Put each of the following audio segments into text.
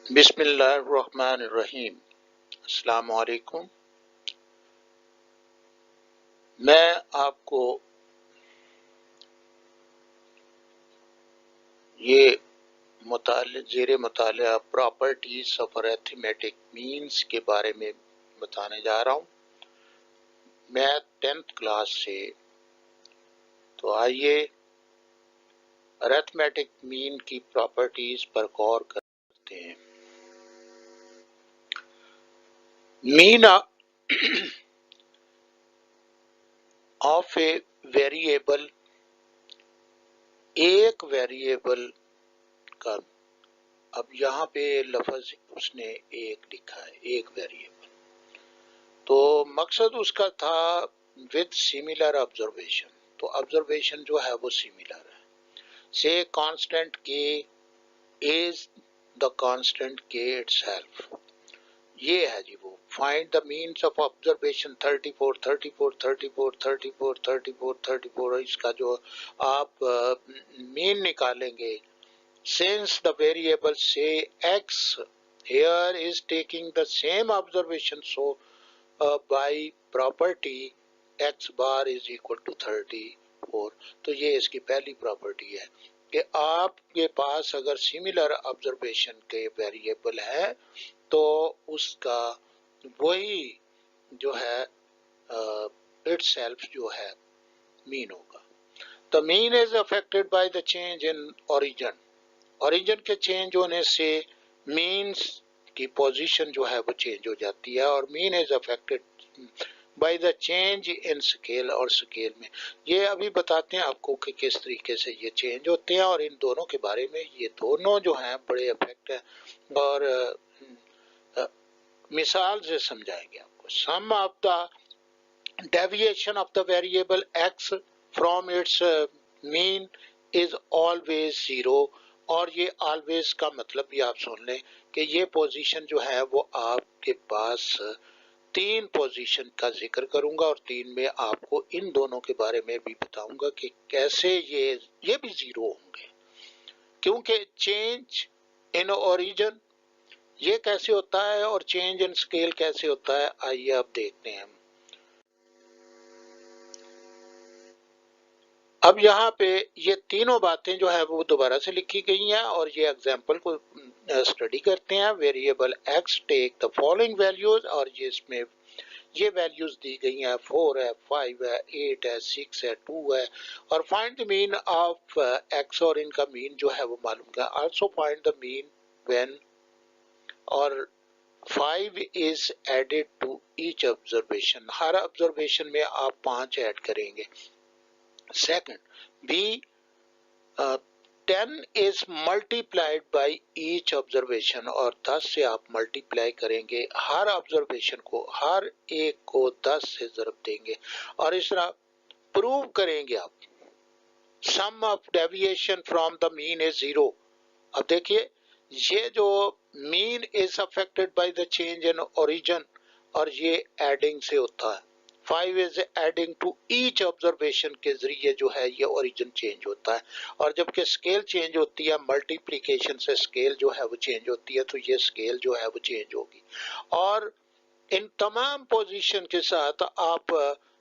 बिस्मिल्लाहिर्रहमानिर्रहीम। अस्सलाम वालेकुम। मैं आपको ये ज़ेरे मुतालिया प्रॉपर्टीज ऑफ अरिथमेटिक मीन्स के बारे में बताने जा रहा हूँ। मैं 10th क्लास से, तो आइए अरिथमेटिक मीन की प्रॉपर्टीज पर गौर करते हैं। मीन ऑफ ए वेरिएबल, एक वेरिएबल का, अब यहाँ पे लफ्ज उसने एक लिखा है, एक वेरिएबल, तो मकसद उसका था विद सिमिलर ऑब्जर्वेशन। तो ऑब्जर्वेशन जो है वो सिमिलर है। से कांस्टेंट के इज द कांस्टेंट के इटसेल्फ, ये है जी वो। Find the means of observation 34 34 34 34 34 34। इसका जो आप मीन निकालेंगे, since the variable say x here is taking the same observation, so by property x bar is equal to 34। तो ये इसकी पहली प्रॉपर्टी है कि आपके पास अगर सिमिलर ऑब्जर्वेशन के वेरिएबल है तो उसका वही जो है इटसेल्फ जो है मीन होगा। The mean is affected by the change in origin. Origin के चेंज होने से मीन्स की पोजीशन जो है वो चेंज हो जाती है, और mean is affected by the change in scale. और स्केल में ये अभी बताते हैं आपको कि किस तरीके से ये चेंज होते हैं, और इन दोनों के बारे में ये दोनों जो हैं बड़े इफेक्ट है, और मिसाल से समझाएंगे आपको। Sum of the deviation of the variable x from its mean is always zero. और ये ऑलवेज का मतलब भी आप सुन लें कि ये पोजीशन जो है वो आपके पास तीन पोजीशन का जिक्र करूंगा, और तीन में आपको इन दोनों के बारे में भी बताऊंगा कि कैसे ये भी जीरो होंगे, क्योंकि चेंज इन ओरिजिन ये कैसे होता है और चेंज इन स्केल कैसे होता है, आइए आप देखते हैं। अब यहाँ पे ये तीनों बातें जो है वो दोबारा से लिखी गई हैं, और ये एग्जाम्पल को स्टडी करते हैं। Variable x take the following values, और ये इसमें ये वैल्यूज दी गई हैं, 4 है, 5 है, 8 है, 6 है, 2 है। और find the mean of x, और इनका मीन जो है वो मालूम कर। Also find the mean when or 5 is added to each observation. हर ऑब्जर्वेशन में आप 5 ऐड करेंगे। Second, B 10 is multiplied by each observation, और 10 से आप मल्टीप्लाई करेंगे हर ऑब्जर्वेशन को, हर एक को 10 से ज़रब देंगे, और इस तरह प्रूव करेंगे आप। Sum of deviation from the mean is zero. अब देखिए, ये जो mean is affected by the change in origin, और ये एडिंग से होता है। 5 is adding to each observation के जरिए जो है ये ओरिजिन चेंज होता है, और जबकि स्केल चेंज होती है मल्टीप्लिकेशन से, स्केल जो है वो चेंज होती है, तो ये स्केल जो है वो चेंज होगी। और इन तमाम पोजीशन के साथ आप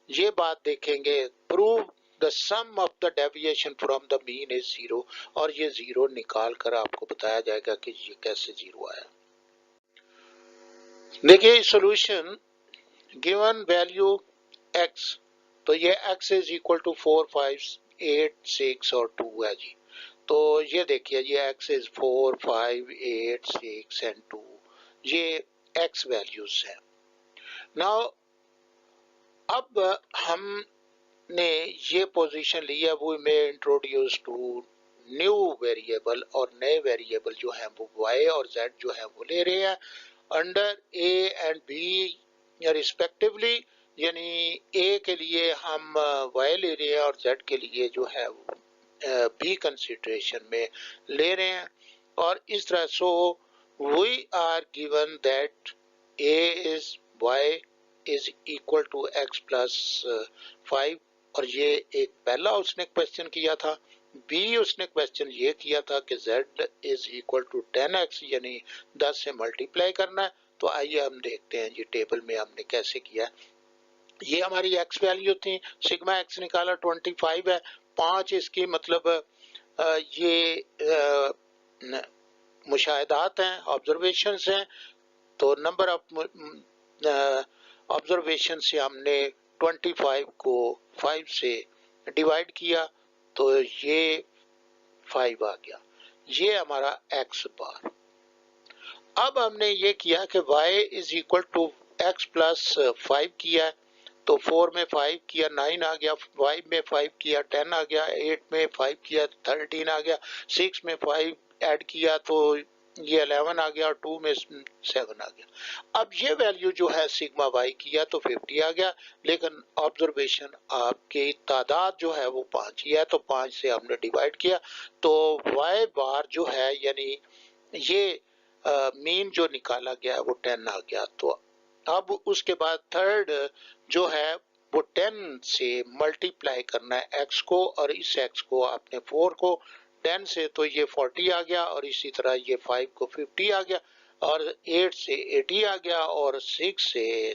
ये बात देखेंगे, prove the sum of the deviation from the mean is zero, और ये जीरो निकाल कर आपको बताया जाएगा कि ये कैसे जीरो आया। देखिए सॉल्यूशन, गिवन वैल्यू x, तो ये x इज इक्वल टू 4 5 8 6 और 2 है जी। तो ये देखिए, ये x इज 4 5 8 6 एंड 2, ये x वैल्यूज हैं। नाउ अब हमने ये पोजीशन लिया, वो में इंट्रोड्यूस टू न्यू वेरिएबल, और नए वेरिएबल जो हैं वो y और z जो है वो ले रहे हैं under a and b respectively. यानी a के लिए हम y ले रहे हैं, और z के लिए जो है b कंसिडरेशन में ले रहे हैं। और इस तरह so we are given that a is y is equal to x plus 5, और ये एक पहला उसने क्वेश्चन किया था। बी उसने क्वेश्चन ये किया था कि z is equal to 10x यानी 10 से मल्टीप्लाई करना है। तो आइए हम देखते हैं ये टेबल में हमने कैसे किया। ये हमारी x वैल्यू थी, सिग्मा x निकाला 25 है, 5 इसकी मतलब ये मुशाहिदात हैं, ऑब्जर्वेशंस हैं। तो नंबर ऑफ ऑब्जर्वेशन से हमने 25 को 5 से डिवाइड किया तो ये 5 आ गया, ये हमारा x बार। अब हमने ये किया कि y is equal to x plus 5 किया है, तो 4 में 5 किया 9 आ गया, 5 में 5 किया 10 आ गया, 8 में 5 किया 13 आ गया, 6 में 5 ऐड किया तो ये 11 आ गया और 2 में 7 आ गया। अब ये वैल्यू जो है सिग्मा वाई किया तो 50 आ गया, लेकिन ऑब्जर्वेशन आपकी तादाद जो है वो 5 ही है, तो 5 से हमने डिवाइड किया तो वाई बार जो है यानी ये मीन जो निकाला गया वो 10 आ गया। तो अब उसके बाद थर्ड जो है वो 10 से मल्टीप्लाई करना है x को, और इस x को आपने 4 को 10 से तो ये 40 आ गया, और इसी तरह ये 5 को 50 आ गया, और 8 से 80 आ गया, और 6 से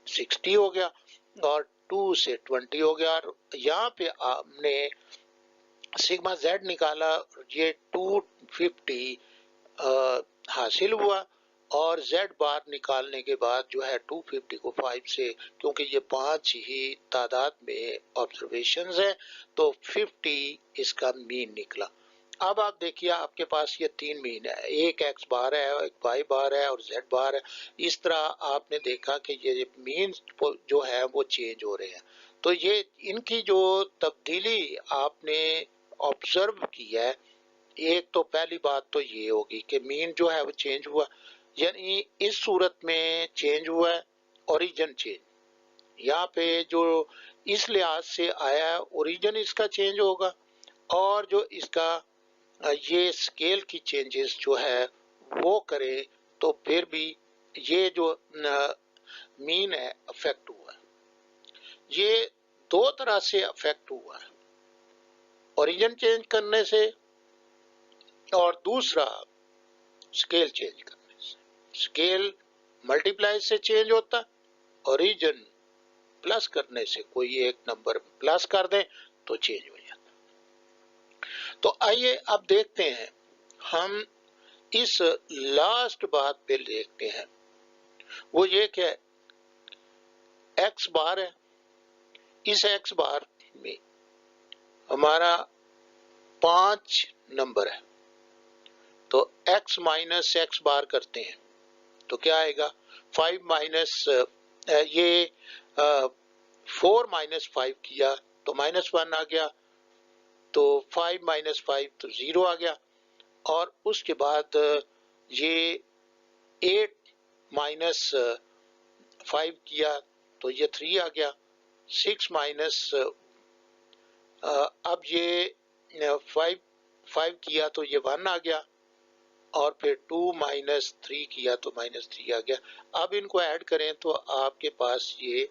60 हो गया, और 2 से 20 हो गया। और यहाँ पे आपने सिग्मा z निकाला, ये 250 हासिल हुआ, और z बार निकालने के बाद जो है 250 को 5 से, क्योंकि ये 5 ही तादाद में ऑब्जर्वेशंस है तो 50 इसका मीन निकला। अब आप देखिए आपके पास ये 3 मीन है, एक x बार है, एक y बार है और z बार है। इस तरह आपने देखा कि ये मीन जो है वो चेंज हो रहे हैं। तो ये इनकी जो तब्दीली आपने ऑब्जर्व की है, एक तो पहली बात तो ये होगी कि मीन जो है वो चेंज हुआ, यानी इस सूरत में चेंज हुआ है, ओरिजिन चेंज यहाँ पे जो इस लिहाज से आया है ओरिजिन इसका चेंज होगा, और जो इसका ये स्केल की चेंजेस जो है वो करे तो फिर भी ये जो मीन है अफेक्ट हुआ है। ये दो तरह से अफेक्ट हुआ है, ओरिजिन चेंज करने से और दूसरा स्केल चेंज करने से। स्केल मल्टीप्लाई से चेंज होता, ओरिजिन प्लस करने से, कोई एक नंबर प्लस कर दें तो चेंज हो जाता। तो आइए अब देखते हैं, हम इस लास्ट बात पे देखते हैं, वो ये कि एक्स बार है, इस एक्स बार में हमारा 5 नंबर है, तो x माइनस एक्स बार करते हैं तो क्या आएगा, 5 माइनस ये 4 माइनस 5 किया तो -1 आ गया, तो 5 माइनस 5 तो 0 आ गया, और उसके बाद ये 8 माइनस 5 किया तो ये 3 आ गया, 6 माइनस अब ये 5 किया तो ये 1 आ गया, और फिर 2 माइनस 3 किया तो -3 आ गया। अब इनको ऐड करें तो आपके पास ये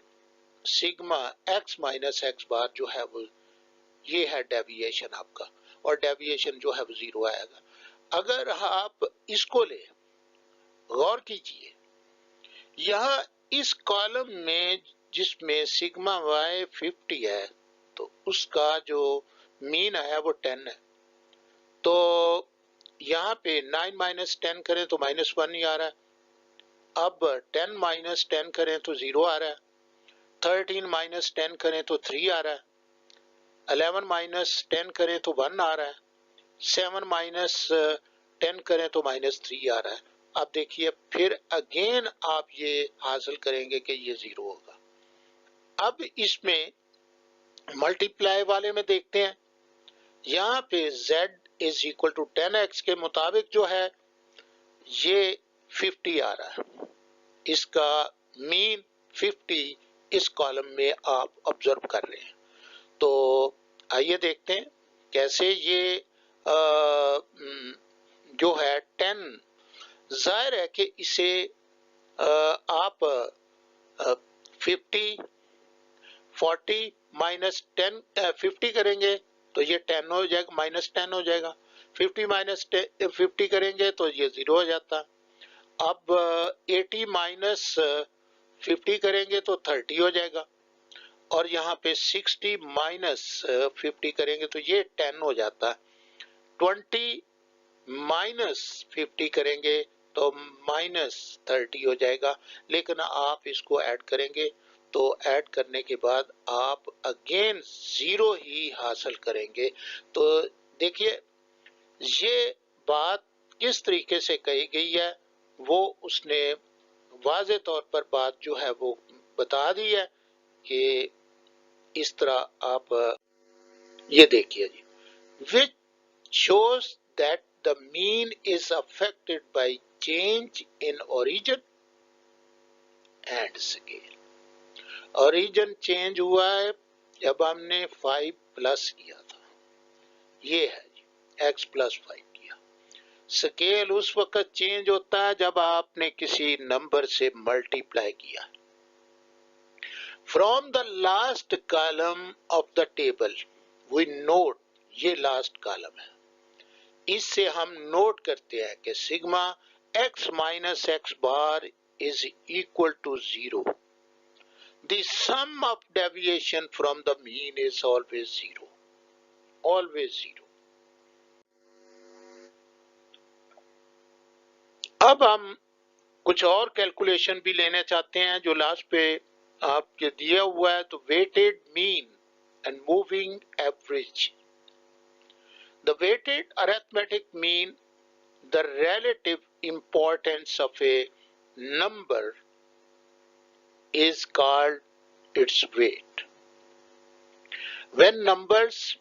सिग्मा x माइनस एक्स बार जो है वो ये है डेविएशन आपका, और डेविएशन जो है वो 0 आएगा। अगर आप इसको ले, गौर कीजिए यहाँ इस कॉलम में जिसमें सिग्मा y 50 है तो उसका जो मीन आया वो 10 है, तो यहाँ पे 9 माइनस 10 करें तो -1 ही आ रहा है। अब 10 माइनस 10 करें तो 0 आ रहा है, 13 माइनस 10 करें तो 3 आ रहा है, 11 माइनस 10 करें तो 1 आ रहा है, 7 माइनस 10 करें तो -3 आ रहा है। अब देखिए फिर अगेन आप ये हासिल करेंगे कि ये 0 होगा। अब इसमें मल्टीप्लाई वाले में देखते हैं, यहाँ पे z is equal to 10x के मुताबिक जो है ये 50 आ रहा है, इसका मीन 50 इस कॉलम में आप ऑब्जर्व कर रहे हैं। तो आइए देखते हैं कैसे ये जो है 10, जाहिर है कि इसे आप 50 40 माइनस 10 50 करेंगे तो ये 10 हो जाएगा, -10 हो जाएगा। 50 माइनस 50 करेंगे तो ये 0 हो जाता। अब 80 माइनस 50 करेंगे तो 30 हो जाएगा, और यहाँ पे 60 माइनस 50 करेंगे तो ये 10 हो जाता। 20 माइनस 50 करेंगे तो -30 हो जाएगा। लेकिन आप इसको ऐड करेंगे तो ऐड करने के बाद आप अगेन 0 ही हासिल करेंगे। तो देखिए ये बात किस तरीके से कही गई है, वो उसने वाज़े तौर पर बात जो है वो बता दी है कि इस तरह आप ये देखिए जी, which shows that the mean is affected by change in origin and scale। origin change हुआ है जब हमने 5 प्लस किया था, ये है जी, x प्लस 5 किया। स्केल उस वक्त चेंज होता है जब आपने किसी नंबर से मल्टीप्लाई किया। From the last column of the table we note, ये लास्ट कॉलम है, इससे हम नोट करते हैं कि sigma x minus x bar is equal to 0। The sum of deviation from the mean is always 0, always 0। अब हम कुछ और कैलकुलेशन भी लेना चाहते हैं जो लास्ट पे आपके दिया हुआ है। तो weighted mean and moving average. The weighted arithmetic mean, the relative importance of a number is called its weight. When numbers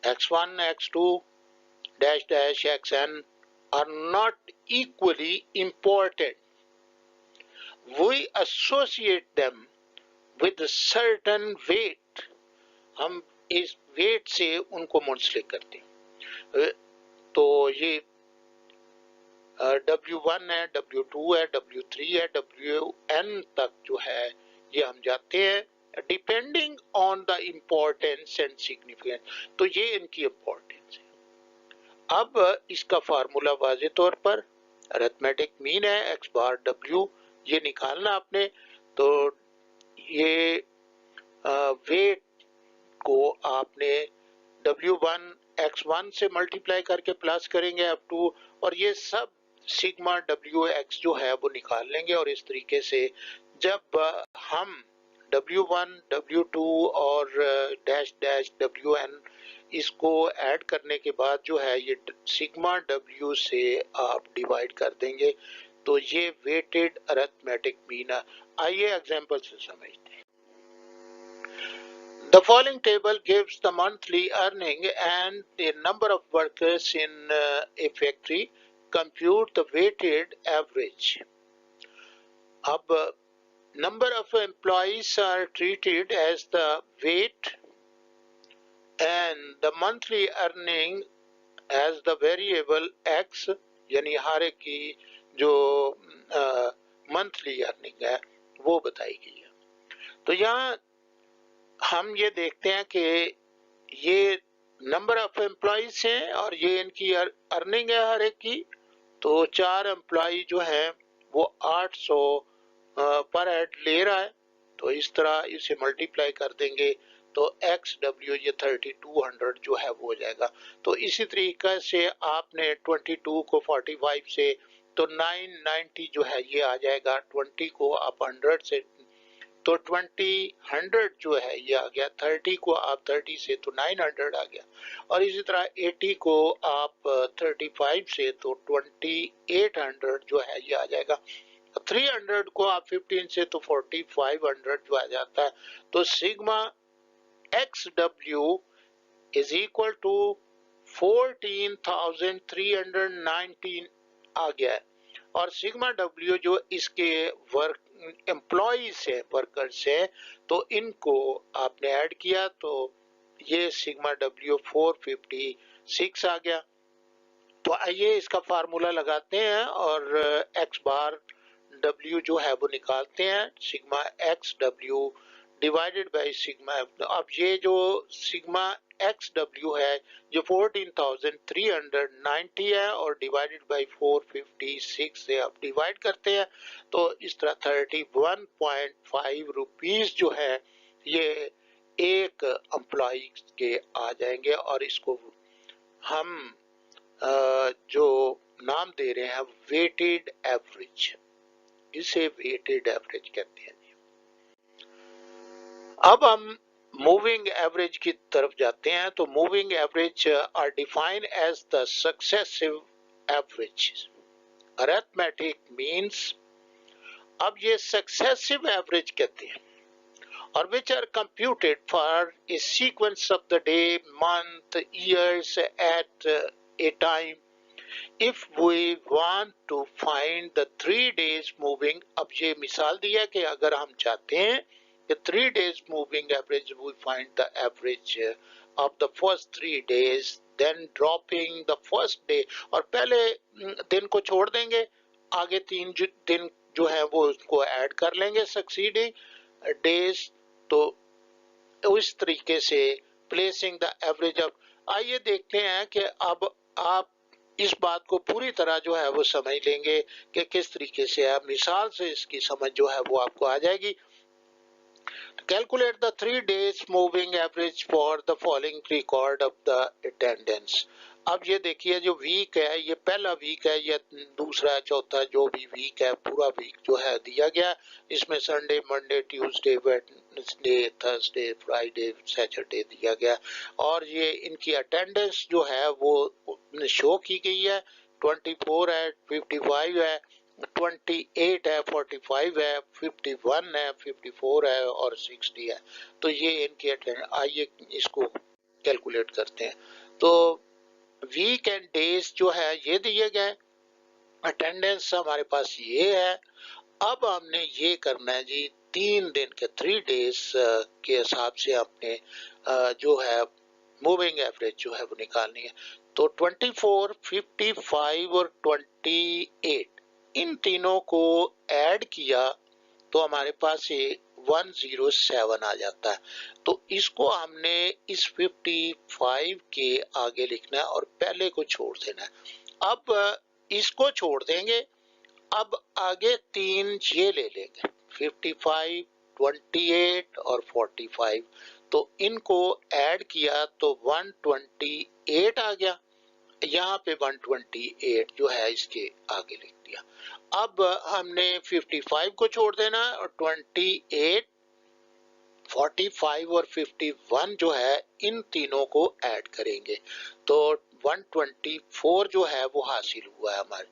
x1, x2, dash dash xn are not equally important, we associate them with a certain weight। हम इस weight से उनको मुंसलिक करते हैं। तो ये W1 है, W2 है, W3 है, WN तक जो है ये हम जाते हैं depending on the importance and significance. तो ये इनकी इम्पोर्टेंस है। अब इसका फार्मूला वाज़े तौर पर अरिथमेटिक मीन है x बार W, ये निकालना आपने। तो ये वेट को आपने W1 x1 से मल्टीप्लाई करके प्लस करेंगे अप टू, और ये सब सिग्मा WX जो है वो निकाल लेंगे। और इस तरीके से जब हम W1, W2 और डैश डैश WN इसको ऐड करने के बाद जो है ये सिग्मा W से आप डिवाइड कर देंगे, तो ये वेटेड अरिथमेटिक मीन है। आइए एग्जांपल से समझते हैं। The following table gives the monthly earning and the number of workers in a factory. Compute the weighted average. अब number of employees are treated as the weight and the monthly earning as the variable x, यानी हर एक की जो monthly earning है वो बताई गई है। तो यहाँ हम ये देखते हैं कि ये नंबर ऑफ एम्प्लॉइज हैं और ये इनकी अर्निंग है हर एक की। तो 4 एम्प्लॉय जो है वो 800 पर हेड ले रहा है, तो इस तरह इसे मल्टीप्लाई कर देंगे तो XW ये 3200 जो है वो हो जाएगा। तो इसी तरीके से आपने 22 को 45 से तो 990 जो है ये आ जाएगा। 20 को आप 100 से तो 100 जो है ये आ गया। 30 को आप 30 से तो 900 आ गया, और इसी तरह 80 को आप 35 से तो 2800 जो है ये आ जाएगा। 300 को आप 15 से तो 4500 जो आ जाता है। तो sigma XW is equal to 14,319 आ गया है। और सिग्मा W जो इसके वर्क एम्प्लॉइज है, वर्कर्स है, तो इनको आपने ऐड किया तो ये सिग्मा W 456 आ गया। तो आइए इसका फार्मूला लगाते हैं और x बार W जो है वो निकालते हैं। Sigma XW divided by sigma F. अब ये जो सिग्मा एक्स डब्ल्यू है ये 14,390 है और डिवाइडेड बाई 456 से आप डिवाइड करते हैं तो इस तरह 31.5 रुपीज जो है ये एक एम्प्लॉय के आ जाएंगे और इसको हम जो नाम दे रहे हैं वेटेड एवरेज, इसे वेटेड एवरेज कहते हैं। अब हम मूविंग एवरेज की तरफ जाते हैं। तो moving average are defined as the successive average arithmetic means. अब ये सक्सेसिव एवरेज कहते हैं और which are computed for a sequence of the day, month, years at a time. If we want to find the 3 days moving, अब ये मिसाल दिया कि अगर हम चाहते हैं कि 3 days moving average, we find the average of the first 3 days, then dropping the first day, और पहले दिन को छोड़ देंगे, आगे 3 दिन जो है वो उसको ऐड कर लेंगे सक्सीडिंग डेज। तो उस तरीके से प्लेसिंग द एवरेज ऑफ। आइए देखते हैं कि अब आप इस बात को पूरी तरह जो है वो समझ लेंगे कि किस तरीके से है। मिसाल से इसकी समझ जो है वो आपको आ जाएगी। Calculate the 3 days moving average for the following record of the attendance. अब ये देखिए जो वीक है ये पहला वीक है, ये दूसरा चौथा जो भी वीक है पूरा वीक जो है दिया गया। इसमें Sunday, Monday, Tuesday, Wednesday, Thursday, Friday, Saturday दिया गया और ये इनकी अटेंडेंस जो है वो शो की गई है। 24 है, 55 है, 28 है, 45 है, 51 है, 54 है और 60 है। तो ये इनकी अटेंडेंस। आइए इसको कैलकुलेट करते हैं। तो वीक एंड डेज जो है ये दिए गए, अटेंडेंस हमारे पास ये है। अब हमने ये करना है जी 3 दिन के 3 डेज के हिसाब से अपने जो है मूविंग एवरेज जो है वो निकालनी है। तो 24, 55 और 28 इन तीनों को ऐड किया तो हमारे पास ये 107 आ जाता है। तो इसको हमने इस 55 के आगे लिखना है और पहले को छोड़ देना है। अब इसको छोड़ देंगे, अब आगे 3 ये ले लेंगे 55, 28 और 45। तो इनको ऐड किया तो 128 आ गया। यहाँ पे 128 जो है इसके आगे लिख दिया। अब हमने 55 को छोड़ देना और 28, 45 और 51 जो है इन तीनों को ऐड करेंगे तो 124 जो है वो हासिल हुआ है हमारे।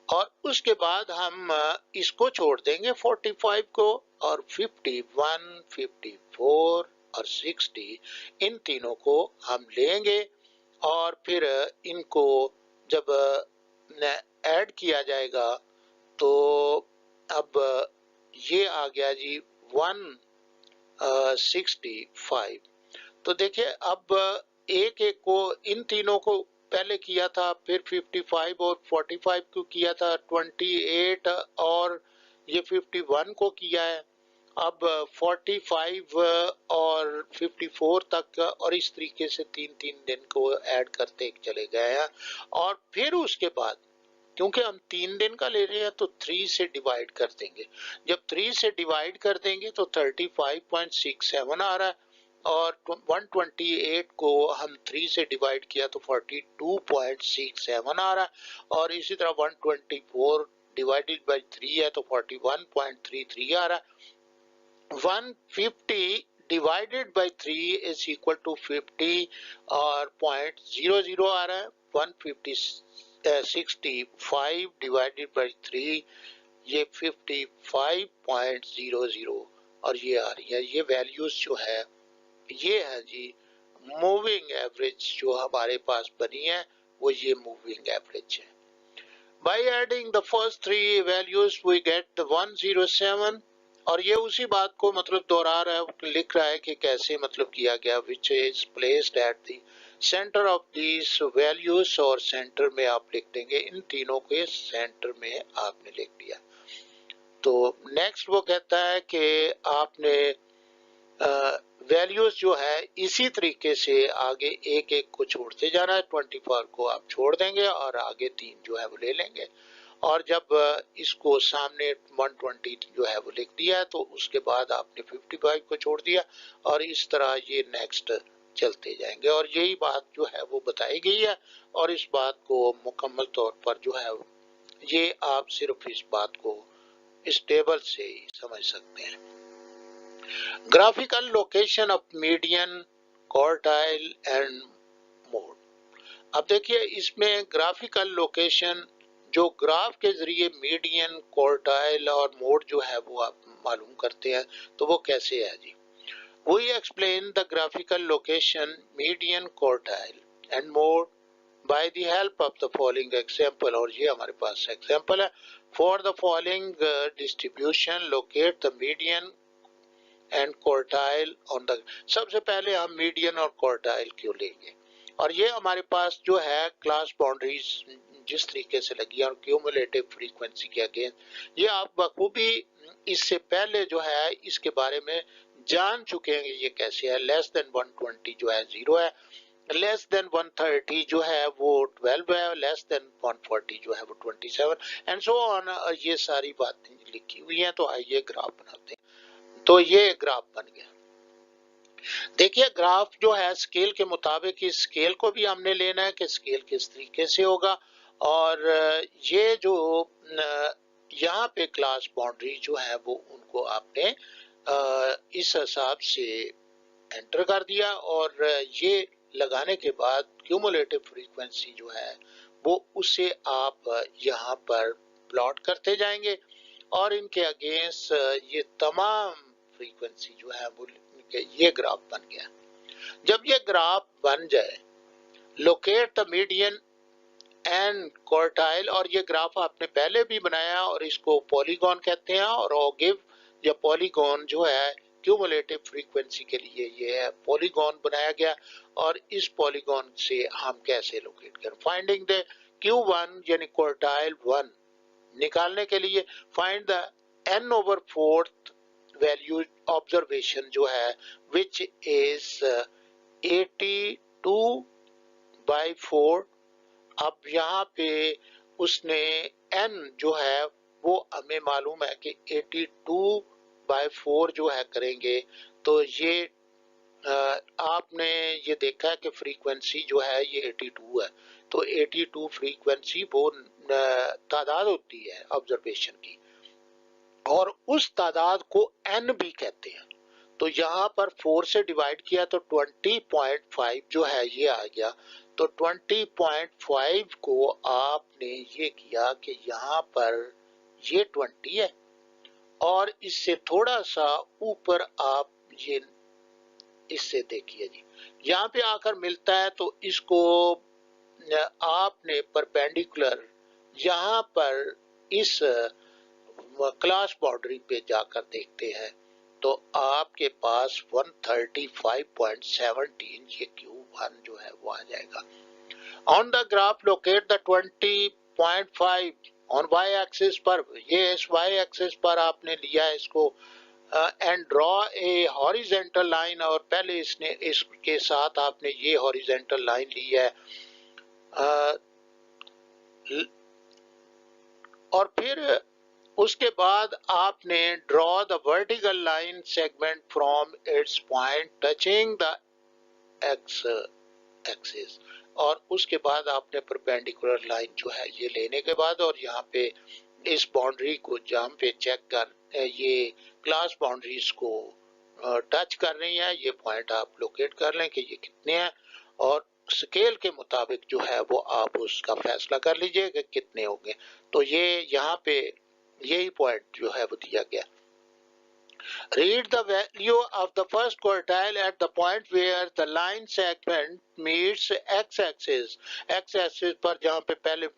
और उसके बाद हम इसको छोड़ देंगे 45 को और 51, 54 और 60 इन तीनों को हम लेंगे और फिर इनको जब ऐड किया जाएगा तो अब ये आ गया जी 165। तो देखिए अब एक एक को इन तीनों को पहले किया था, फिर 55 और 45 को किया था, 28 और ये 51 को किया है। अब 45 और 54 तक और इस तरीके से 3-3 दिन को ऐड करते चले गए हैं। और फिर उसके बाद क्योंकि हम 3 दिन का ले रहे हैं तो 3 से डिवाइड कर देंगे। जब 3 से डिवाइड कर देंगे तो 35.67 आ रहा है और 128 को हम 3 से डिवाइड किया तो 42.67 आ रहा है और इसी तरह 124 डिवाइडेड बाय 3 है तो 41.33 आ रहा है। 150 divided by 3 is equal to 50 और 0.00 आ रहा है। 65 divided by 3 ये 55.00 और ये आ रही है। ये वैल्यूज जो है ये है जी मूविंग एवरेज जो हमारे पास बनी है वो ये मूविंग एवरेज है। By adding the first three values we get the 107 और ये उसी बात को मतलब दोहरा रहा है, लिख रहा है कि कैसे मतलब किया गया which is placed at the center of these values और सेंटर में आप लिख देंगे, इन तीनों के सेंटर में आपने लिख दिया। तो नेक्स्ट वो कहता है कि आपने वैल्यूज जो है इसी तरीके से आगे एक एक को छोड़ते जाना है। 24 को आप छोड़ देंगे और आगे 3 जो है वो ले लेंगे, और जब इसको सामने 120 जो है वो लिख दिया तो उसके बाद आपने 55 को छोड़ दिया, और इस तरह ये नेक्स्ट चलते जाएंगे। और यही बात जो है वो बताई गई है, और इस बात को मुकम्मल तौर पर जो है ये आप सिर्फ इस बात को इस टेबल से ही समझ सकते हैं। Graphical location of median, quartile and mode. अब देखिए इसमें ग्राफिकल लोकेशन जो ग्राफ के जरिए मीडियन, क्वार्टाइल और मोड जो है वो आप मालूम करते हैं, तो वो कैसे है जी। We explain the graphical location, median, quartile and mode by the help of the following example। और ये हमारे पास एग्जाम्पल है। For the following distribution, locate the median and quartile on the। सबसे पहले हम मीडियन और क्वार्टाइल क्यों लेंगे, और ये हमारे पास जो है क्लास बाउंड्रीज जिस तरीके से लगी है और क्यूमुलेटिव फ्रीक्वेंसी के अगेंस्ट, ये आप बखूबी इससे पहले जो है इसके बारे में जान चुके हैं ये कैसे है। लेस देन 120 जो है 0 है, लेस देन 130 जो है वो 12 है, लेस देन 140 जो है वो 27 एंड सो ऑन। ये सारी बातें लिखी हुई हैं। तो आइए ग्राफ बनाते हैं। तो ये ग्राफ बन गया। देखिए ग्राफ जो है स्केल के मुताबिक, इस स्केल को भी हमने लेना है कि स्केल किस तरीके से होगा, और ये जो यहाँ पे क्लास बाउंड्री जो है वो उनको आपने इस हिसाब से एंटर कर दिया, और ये लगाने के बाद क्यूमुलेटिव फ्रीक्वेंसी जो है वो उसे आप यहाँ पर प्लॉट करते जाएंगे, और इनके अगेंस्ट ये तमाम फ्रीक्वेंसी जो है वो ये ग्राफ बन गया। जब ये ग्राफ बन जाए, locate the median and quartile, और ये ग्राफ आपने पहले भी बनाया और इसको पॉलीगॉन कहते हैं, और ऑगिव या पॉलीगॉन जो है क्यूमुलेटिव फ्रीक्वेंसी के लिए ये है पॉलीगॉन बनाया गया। और इस पॉलीगॉन से हम कैसे लोकेट करें, फाइंडिंग द Q1 यानी क्वार्टाइल 1 निकालने के लिए find the n/4 value observation जो है विच इज 82/4। अब यहाँ पे उसने n जो है वो हमें मालूम है कि 82/4 जो है करेंगे, तो ये आपने ये देखा है कि फ्रीक्वेंसी जो है ये 82 है, तो 82 फ्रीक्वेंसी वो तादाद होती है ऑब्जर्वेशन की, और उस तादाद को n भी कहते हैं। तो यहाँ पर 4 से डिवाइड किया तो 20.5 जो है ये आ गया। तो 20.5 को आपने ये किया कि यहाँ पर ये 20 है, और इससे थोड़ा सा ऊपर आप ये इससे देखिए जी, यहाँ पे आकर मिलता है, तो इसको आपने परपेंडिकुलर यहाँ पर इस क्लास बाउंड्री पे जाकर देखते हैं, तो आपके पास 135.17 ये Q1 जो है वो आ जाएगा। On the graph locate the 20.5 on y axis पर, ये इस y एक्सिस पर आपने लिया है इसको, and draw a horizontal line, और पहले इसने इसके साथ आपने ये हॉरिजेंटल लाइन ली है, और फिर उसके बाद आपने draw the vertical line segment from its point touching the x axis, और उसके बाद आपने परपेंडिकुलर लाइन जो है ये लेने के बाद, और यहाँ पे इस बाउंड्री को जहाँ पे चेक कर ये क्लास बाउंड्रीज को टच कर रही है, ये पॉइंट आप लोकेट कर लें कि ये कितने हैं, और स्केल के मुताबिक जो है वो आप उसका फैसला कर लीजिए कि कितने होंगे। तो ये यहाँ पे यही पॉइंट जो है वो दिया गया। Read the value of the first quartile at the point where the line segment meets x-axis। x-axis पर जहाँ पे पहले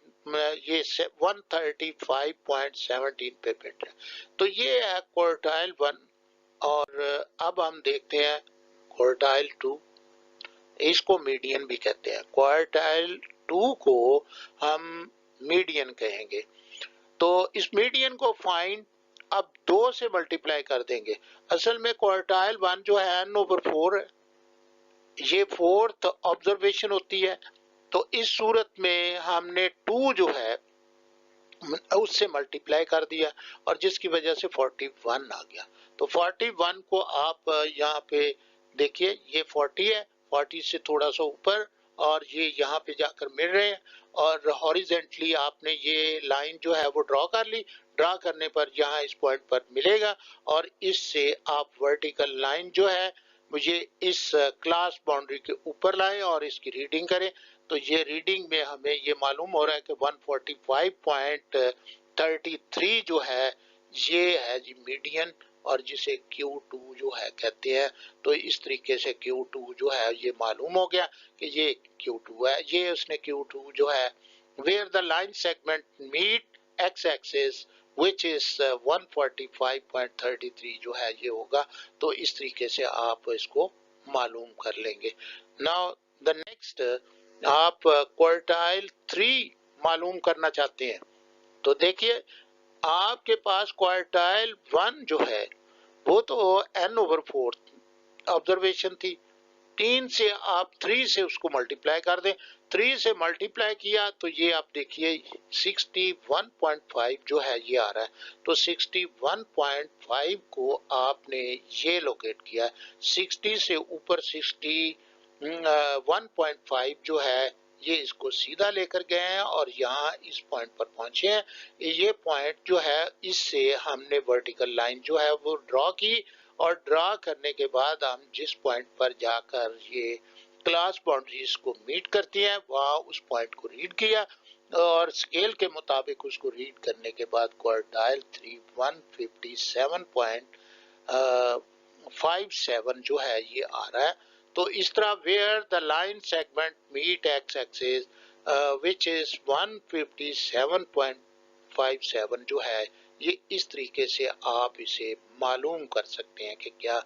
ये 135.17 पे फिट है, तो ये है क्वार्टाइल 1। और अब हम देखते हैं क्वार्टाइल 2, इसको मीडियन भी कहते हैं। क्वार्टाइल 2 को हम मीडियन कहेंगे। तो इस मीडियन को फाइंड अब 2 से मल्टीप्लाई कर देंगे। असल में क्वार्टाइल 1 जो है n/4 है, ये 4th ऑब्जर्वेशन होती है। तो इस सूरत में हमने 2 जो है उससे मल्टीप्लाई कर दिया और जिसकी वजह से 41 आ गया। तो 41 को आप यहाँ पे देखिए, ये 40 है, 40 से थोड़ा सा ऊपर और ये यहाँ पे जाकर मिल रहे हैं और हॉरिजेंटली आपने ये लाइन जो है वो ड्रॉ कर ली। ड्रॉ करने पर यहाँ इस पॉइंट पर मिलेगा और इससे आप वर्टिकल लाइन जो है मुझे इस क्लास बाउंड्री के ऊपर लाएं और इसकी रीडिंग करें। तो ये रीडिंग में हमें ये मालूम हो रहा है कि 145.33 जो है ये है जी मीडियन, और जिसे Q2 जो है कहते हैं। तो इस तरीके से Q2 जो है ये मालूम हो गया कि ये Q2 है। ये उसने Q2 जो है where the line segment meet x axis which is 145.33 जो है ये होगा। तो इस तरीके से आप इसको मालूम कर लेंगे। नाउ द नेक्स्ट, आप क्वार्टाइल 3 मालूम करना चाहते हैं तो देखिए, आपके पास क्वार्टाइल 1 जो है वो तो n/4 ऑब्जर्वेशन थी। 3 से आप 3 से उसको मल्टीप्लाई कर दें। 3 से मल्टीप्लाई किया तो ये आप देखिए 61.5 जो है ये आ रहा है। तो 61.5 को आपने ये लोकेट किया। 60 से ऊपर 61.5 जो है ये इसको सीधा लेकर गए हैं और यहाँ इस पॉइंट पर पहुंचे हैं। ये पॉइंट जो है इससे हमने वर्टिकल लाइन जो है वो ड्रॉ की और ड्रॉ करने के बाद हम जिस पॉइंट पर जाकर ये क्लास बाउंड्रीज को मीट करती हैं वहाँ उस पॉइंट को रीड किया और स्केल के मुताबिक उसको रीड करने के बाद क्वार्टाइल 3 157.57 जो है ये आ रहा है। तो इस तरह where the line segment meet x axis which is 157.57 जो है ये इस तरीके से आप इसे मालूम कर सकते हैं कि क्या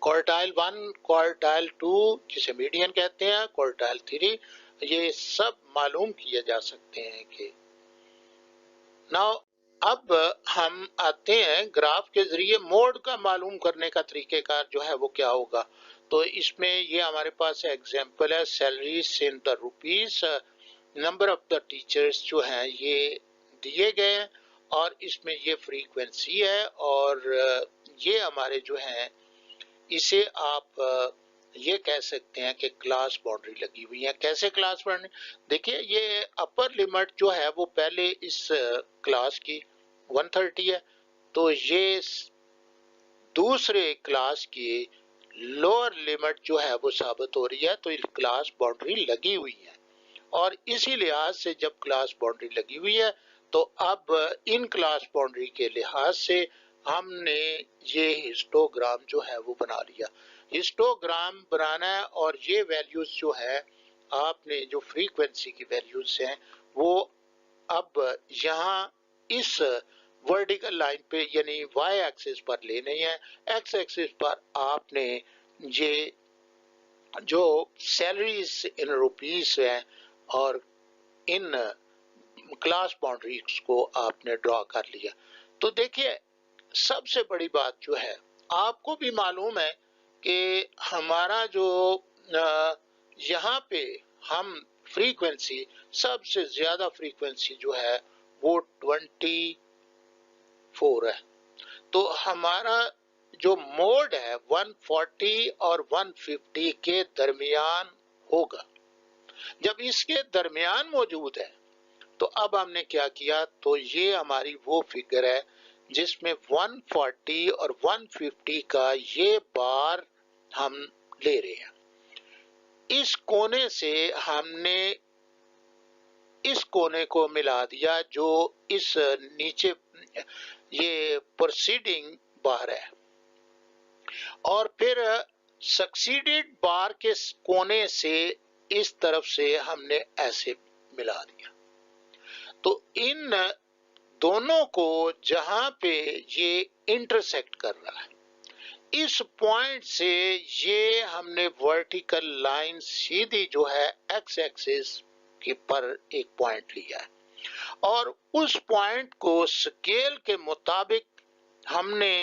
क्वार्टाइल 1, क्वार्टाइल 2 जिसे मीडियन कहते हैं, क्वार्टाइल 3, ये सब मालूम किए जा सकते हैं कि नाउ अब हम आते हैं ग्राफ के जरिए मोड का मालूम करने का तरीकेकार जो है वो क्या होगा। तो इसमें ये हमारे पास एग्जांपल है salaries in the rupees, number of the teachers जो हैं ये दिए गए हैं और इसमें ये फ्रीक्वेंसी है और ये हमारे जो हैं इसे आप ये कह सकते हैं कि क्लास बाउंड्री लगी हुई है। कैसे क्लास बाउंड्री? देखिए, ये अपर लिमिट जो है वो पहले इस क्लास की 130 है, तो ये दूसरे क्लास की लोअर लिमिट जो है वो साबित हो रही है। तो इस क्लास बाउंड्री लगी हुई है और इसी लिहाज से जब क्लास बाउंड्री लगी हुई है तो अब इन क्लास बाउंड्री के लिहाज से हमने ये हिस्टोग्राम जो है वो बना लिया। हिस्टोग्राम बनाना है और ये वैल्यूज जो है आपने जो फ्रीक्वेंसी की वैल्यूज हैं वो अब यहाँ इस वर्टिकल लाइन पे यानी वाई एक्सिस पर लेने हैं। एक्स एक्सिस पर आपने ये जो सैलरीज इन रुपीस है और इन क्लास बाउंड्रीज को आपने ड्रॉ कर लिया। तो देखिए, सबसे बड़ी बात जो है आपको भी मालूम है कि हमारा जो यहाँ पे हम फ्रीक्वेंसी सबसे ज्यादा फ्रीक्वेंसी जो है वो 24 है। तो हमारा जो मोड है 140 और 150 के दरमियान होगा। जब इसके दरमियान मौजूद है तो अब हमने क्या किया, तो ये हमारी वो फिगर है जिसमें 140 और 150 का ये बार हम ले रहे हैं। इस कोने से हमने इस कोने को मिला दिया जो इस नीचे ये प्रोसीडिंग बार है और फिर सक्सीडेड बार के कोने से इस तरफ से हमने ऐसे मिला दिया। तो इन दोनों को जहां पे ये इंटरसेक्ट कर रहा है इस पॉइंट से ये हमने वर्टिकल लाइन सीधी जो है एक्स एक्सिस के पर एक पॉइंट लिया है। और उस पॉइंट को स्केल के मुताबिक हमने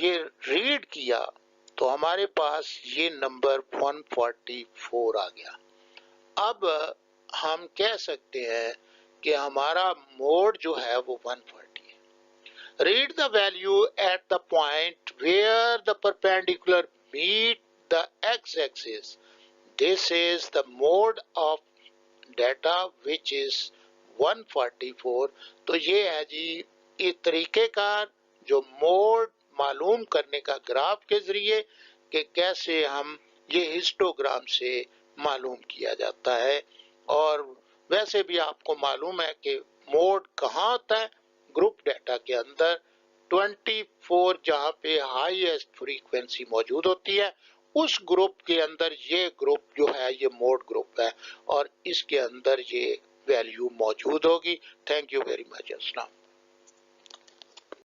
ये रीड किया तो हमारे पास ये नंबर 144 आ गया। अब हम कह सकते हैं कि हमारा मोड जो है वो 140 है। Read the value at the point where the perpendicular meet the x axis, this is the mode of data which is 144। तो ये है जी इस तरीकेकार जो मोड मालूम करने का ग्राफ के जरिए कि कैसे हम ये हिस्टोग्राम से मालूम किया जाता है। और वैसे भी आपको मालूम है कि मोड कहाँ होता है, ग्रुप डेटा के अंदर 24 जहाँ पे हाईएस्ट फ्रीक्वेंसी मौजूद होती है उस ग्रुप के अंदर ये ग्रुप जो है ये मोड ग्रुप है और इसके अंदर ये वैल्यू मौजूद होगी। Thank you very much. अस्सलाम।